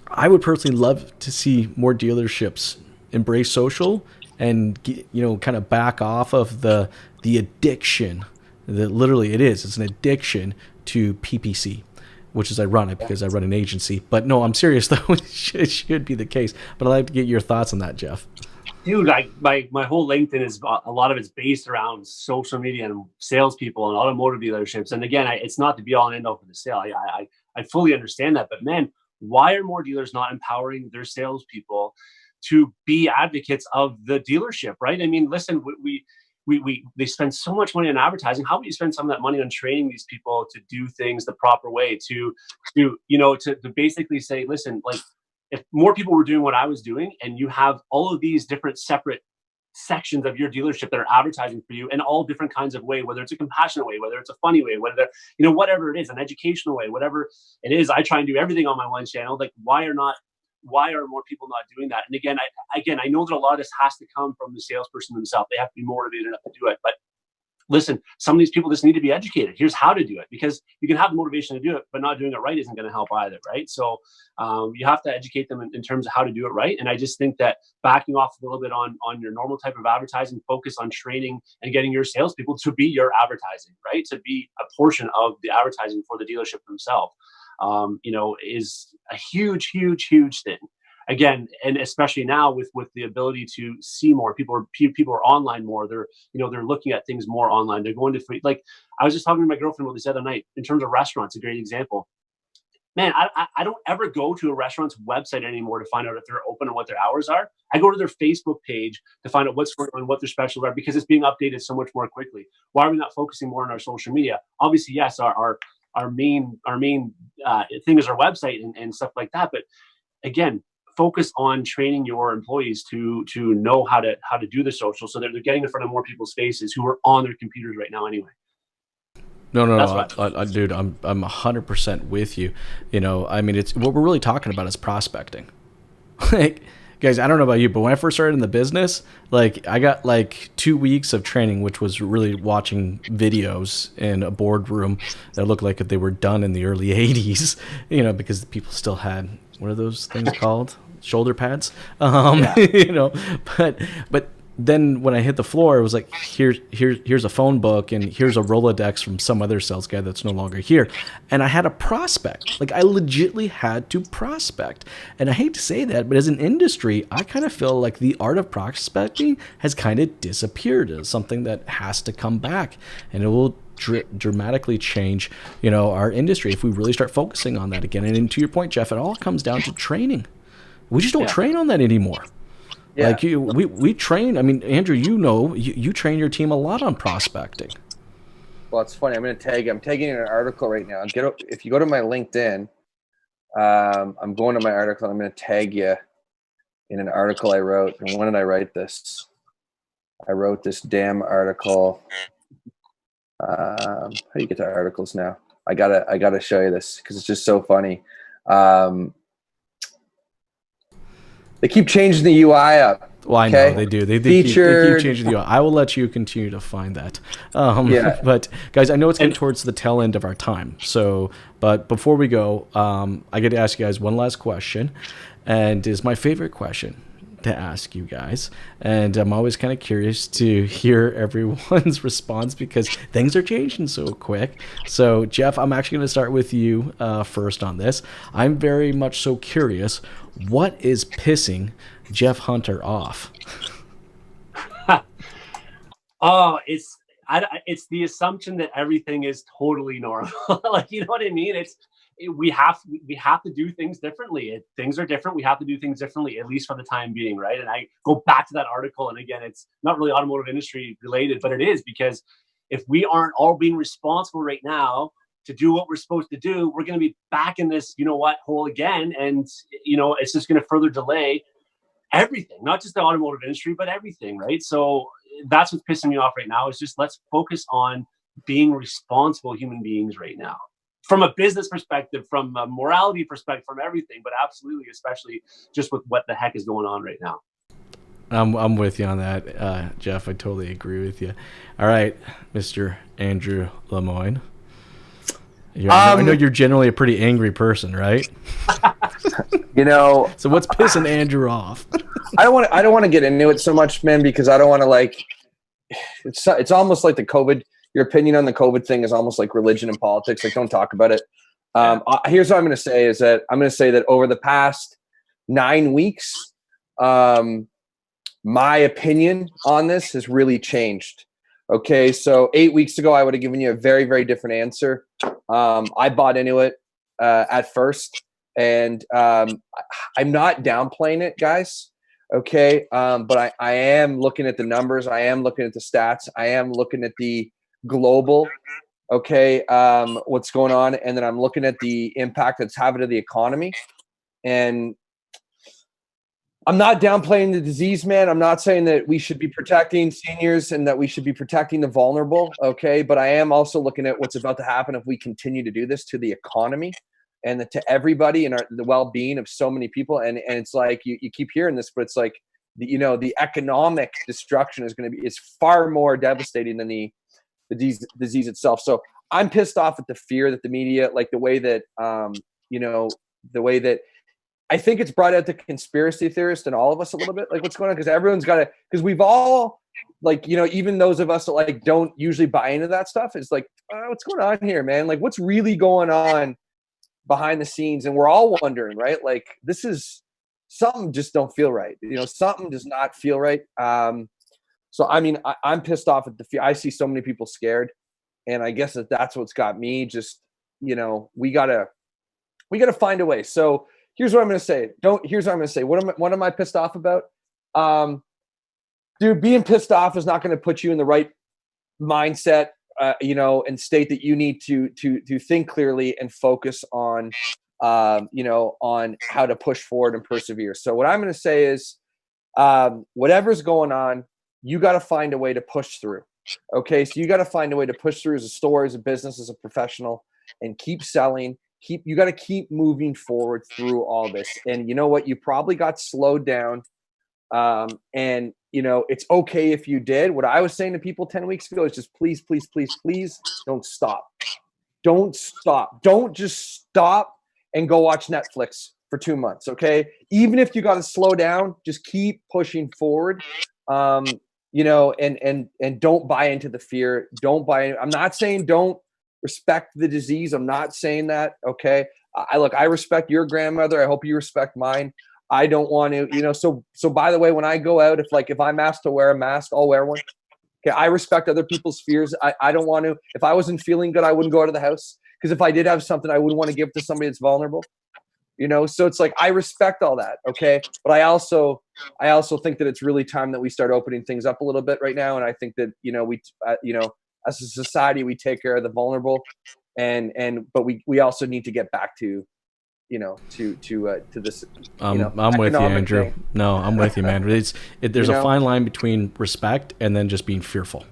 I would personally love to see more dealerships embrace social and kind of back off of the addiction that literally it's an addiction to PPC, which is ironic because I run an agency. But no, I'm serious though. It should be the case. But I'd like to get your thoughts on that, Jeff. Dude, my whole LinkedIn is a lot of it's based around social media and salespeople and automotive dealerships. And again, it's not to be all and end all for the sale. I fully understand that. But man, why are more dealers not empowering their salespeople to be advocates of the dealership, right? I mean, listen, they spend so much money on advertising. How about you spend some of that money on training these people to do things the proper way, to basically say, listen, like, if more people were doing what I was doing, and you have all of these different separate sections of your dealership that are advertising for you in all different kinds of way, whether it's a compassionate way, whether it's a funny way, whether whatever it is, an educational way, whatever it is, I try and do everything on my one channel. Like, why are more people not doing that? And again, I know that a lot of this has to come from the salesperson themselves. They have to be motivated enough to do it. But listen, some of these people just need to be educated. Here's how to do it, because you can have the motivation to do it, but not doing it right isn't going to help either, right? So you have to educate them in terms of how to do it right. And I just think that backing off a little bit on your normal type of advertising, focus on training and getting your salespeople to be your advertising, right? To be a portion of the advertising for the dealership themselves, is a huge, huge, huge thing. Again, and especially now with the ability to see more people are online more. They're looking at things more online. They're going to, like, I was just talking to my girlfriend about this the other night in terms of restaurants. A great example. Man, I don't ever go to a restaurant's website anymore to find out if they're open and what their hours are. I go to their Facebook page to find out what's going on, what their specials are, because it's being updated so much more quickly. Why are we not focusing more on our social media? Obviously, yes, our main thing is our website and stuff like that. But again, focus on training your employees to know how to do the social, so that they're getting in front of more people's faces who are on their computers right now anyway. No, dude, I'm 100% with you. I mean, it's what we're really talking about is prospecting. Like, guys, I don't know about you, but when I first started in the business, like, I got like 2 weeks of training, which was really watching videos in a boardroom that looked like they were done in the early 80s, because people still had, what are those things called? Shoulder pads. But then when I hit the floor, it was like, here's a phone book, and here's a Rolodex from some other sales guy that's no longer here. And I had a prospect. Like, I legitimately had to prospect. And I hate to say that, but as an industry, I kind of feel like the art of prospecting has kind of disappeared. It's something that has to come back, and it will dramatically change, our industry if we really start focusing on that again. And to your point, Jeff, it all comes down to training. We just don't train on that anymore. Yeah. Like we train. I mean, Andrew, you train your team a lot on prospecting. Well, it's funny. I'm tagging an article right now. If you go to my LinkedIn, I'm going to my article. I'm going to tag you in an article I wrote. And when did I write this? I wrote this damn article. How do you get to articles now? I gotta show you this because it's just so funny. They keep changing the UI up. Well, I know they do. They keep changing the UI. I will let you continue to find that. Yeah. But guys, I know it's getting towards the tail end of our time. So, but before we go, I get to ask you guys one last question, and is my favorite question to ask you guys. And I'm always kind of curious to hear everyone's response because things are changing so quick. So, Jeff, I'm actually going to start with you first on this. I'm very much so curious. What is pissing Jeff Hunter off? It's the assumption that everything is totally normal. Like, you know what I mean? We have to do things differently. Things are different. We have to do things differently, at least for the time being, right? And I go back to that article, and again, it's not really automotive industry related, but it is, because if we aren't all being responsible right now to do what we're supposed to do, we're going to be back in this, hole again. And, it's just going to further delay everything, not just the automotive industry, but everything, right? So that's what's pissing me off right now, is just let's focus on being responsible human beings right now. From a business perspective, from a morality perspective, from everything, but absolutely, especially just with what the heck is going on right now. I'm with you on that, Jeff. I totally agree with you. All right, Mr. Andrew Lemoine. I know you're generally a pretty angry person, right? So what's pissing Andrew off? I don't want to get into it so much, man, because I don't want to it's almost like the COVID. Your opinion on the COVID thing is almost like religion and politics. Like, don't talk about it. Here's what I'm going to say is that I'm going to say that over the past 9 weeks, my opinion on this has really changed. Okay, so 8 weeks ago, I would have given you a very, very different answer. I bought into it at first, and I'm not downplaying it, guys. Okay, but I am looking at the numbers. I am looking at the stats. I am looking at the global, okay, what's going on, and then I'm looking at the impact that's having to the economy. And I'm not downplaying the disease, man. I'm not saying that we should be protecting seniors and that we should be protecting the vulnerable, okay? But I am also looking at what's about to happen if we continue to do this to the economy and to everybody and the well-being of so many people. And it's like you keep hearing this, but it's like the economic destruction is far more devastating than the disease itself. So I'm pissed off at the fear that the media, like the way that I think it's brought out the conspiracy theorist in all of us a little bit, like what's going on, because we've all, like, even those of us that like don't usually buy into that stuff, is like, what's going on here, man? Like, what's really going on behind the scenes? And we're all wondering, right? Like, this is something just don't feel right. Something does not feel right. So I mean, I'm pissed off at the fear. I see so many people scared, and I guess that's what's got me. Just we gotta find a way. So. Here's what I'm going to say. Here's what I'm going to say. What am I pissed off about? Dude, being pissed off is not going to put you in the right mindset, and state that you need to think clearly and focus on, on how to push forward and persevere. So what I'm going to say is, whatever's going on, you got to find a way to push through. Okay. So you got to find a way to push through as a store, as a business, as a professional, and keep selling. You got to keep moving forward through all this. And you know what? You probably got slowed down. And it's okay if you did. What I was saying to people 10 weeks ago is just please, please, please, please don't stop. Don't stop. Don't just stop and go watch Netflix for 2 months. Okay. Even if you got to slow down, just keep pushing forward. And don't buy into the fear. Don't buy. I'm not saying don't respect the disease. I'm not saying that. Okay. I respect your grandmother. I hope you respect mine. I don't want to, so by the way, when I go out, if I'm asked to wear a mask, I'll wear one. Okay. I respect other people's fears. I don't want to, if I wasn't feeling good, I wouldn't go out of the house. Because if I did have something, I wouldn't want to give to somebody that's vulnerable. you know? So it's like, I respect all that. Okay. But I also think that it's really time that we start opening things up a little bit right now. And I think that, as a society, we take care of the vulnerable, but we also need to get back to, to this. I'm with you, Andrew. Thing. No, I'm with you, man. There's a fine line between respect and then just being fearful.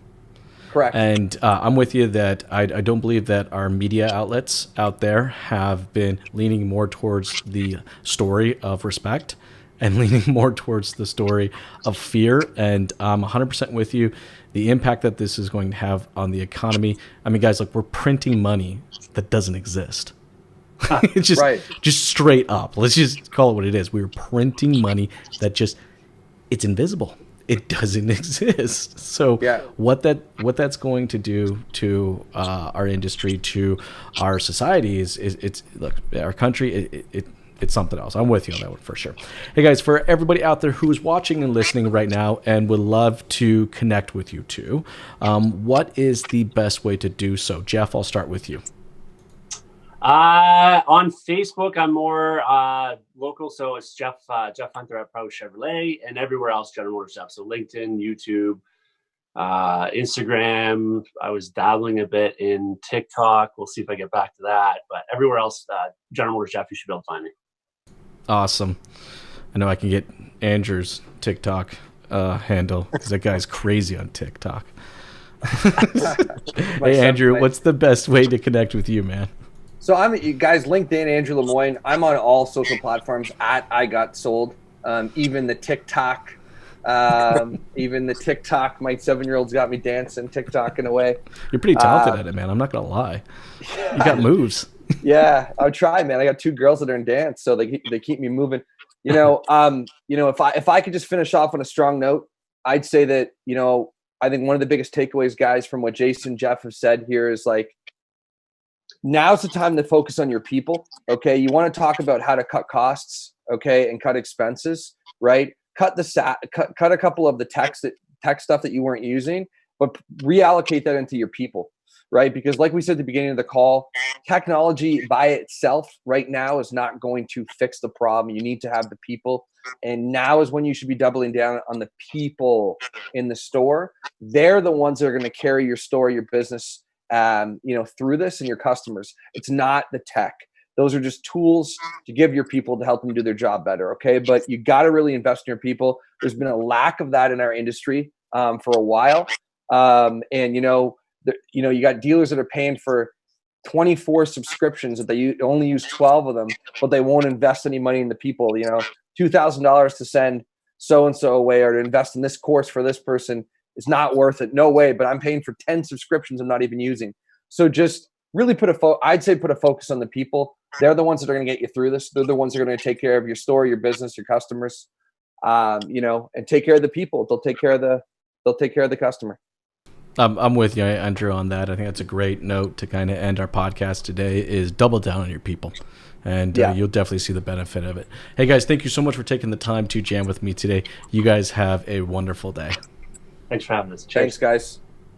Correct. And I'm with you that I don't believe that our media outlets out there have been leaning more towards the story of respect and leaning more towards the story of fear. And I'm 100% with you. The impact that this is going to have on the economy. I mean, guys, look, we're printing money that doesn't exist. It's just straight up. Let's just call it what it is. We're printing money that it's invisible. It doesn't exist. So what that's going to do to our industry, to our society is look, our country, it's something else. I'm with you on that one for sure. Hey guys, for everybody out there who's watching and listening right now and would love to connect with you too, what is the best way to do so? Jeff, I'll start with you. On Facebook, I'm more local, so it's Jeff Hunter at Pro Chevrolet, and everywhere else General Motors Jeff. So LinkedIn, YouTube, Instagram. I was dabbling a bit in TikTok. We'll see if I get back to that. But everywhere else, General Motors Jeff, you should be able to find me. Awesome. I know I can get Andrew's TikTok handle because that guy's crazy on TikTok. Hey Andrew, what's the best way to connect with you, man? So you guys, LinkedIn, Andrew Lemoine. I'm on all social platforms at I Got Sold. Even the TikTok. My 7-year-old's got me dancing, TikTok in a way. You're pretty talented at it, man. I'm not gonna lie. You got moves. Yeah, I'll try, man. I got 2 girls that are in dance, so they keep me moving. If I could just finish off on a strong note, I'd say that I think one of the biggest takeaways, guys, from what Jason and Jeff have said here is like, now's the time to focus on your people. Okay, you want to talk about how to cut costs, okay, and cut expenses, right? Cut a couple of the tech stuff that you weren't using, but reallocate that into your people, right? Because like we said at the beginning of the call, technology by itself right now is not going to fix the problem. You need to have the people, and now is when you should be doubling down on the people in the store. They're the ones that are going to carry your store, your business, through this, and your customers. It's not the tech. Those are just tools to give your people to help them do their job better. Okay. But you got to really invest in your people. There's been a lack of that in our industry for a while. You got dealers that are paying for 24 subscriptions that they only use 12 of them, but they won't invest any money in the people. $2,000 to send so-and-so away, or to invest in this course for this person, is not worth it. No way. But I'm paying for 10 subscriptions I'm not even using. So just really I'd say put a focus on the people. They're the ones that are going to get you through this. They're the ones that are going to take care of your store, your business, your customers, and take care of the people. They'll take care of the customer. I'm with you, Andrew, on that. I think that's a great note to kind of end our podcast today, is double down on your people. And you'll definitely see the benefit of it. Hey guys, thank you so much for taking the time to jam with me today. You guys have a wonderful day. Thanks for having us. Thanks, guys.